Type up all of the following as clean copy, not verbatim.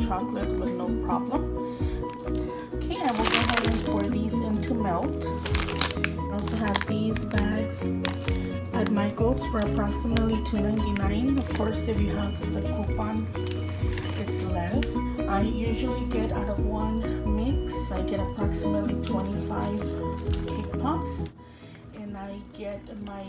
chocolate with no problem. Okay, I will go ahead and pour these into melt. I also have these bags at Michael's for approximately $2.99. Of course, if you have the coupon, it's less. I usually get out of one mix, I get approximately 25 cake pops, and I get my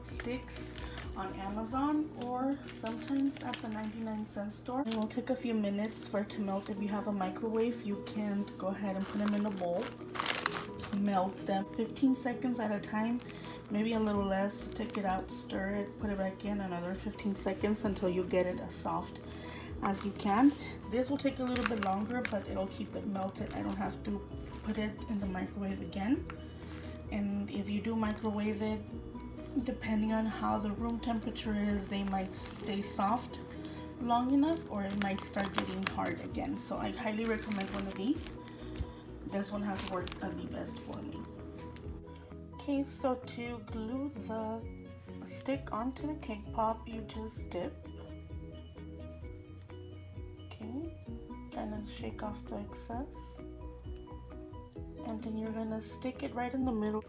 sticks on Amazon or sometimes at the 99-cent store. It will take a few minutes for it to melt. If you have a microwave, you can go ahead and put them in a bowl, melt them 15 seconds at a time, maybe a little less. Take it out, stir it, put it back in, another 15 seconds until you get it as soft as you can. This will take a little bit longer, but it'll keep it melted. I don't have to put it in the microwave again. And if you do microwave it, depending on how the room temperature is, they might stay soft long enough, or it might start getting hard again. So I highly recommend one of these. This one has worked the best for me. Okay, so to glue the stick onto the cake pop, you just dip. Okay, kind of shake off the excess, and then you're gonna stick it right in the middle.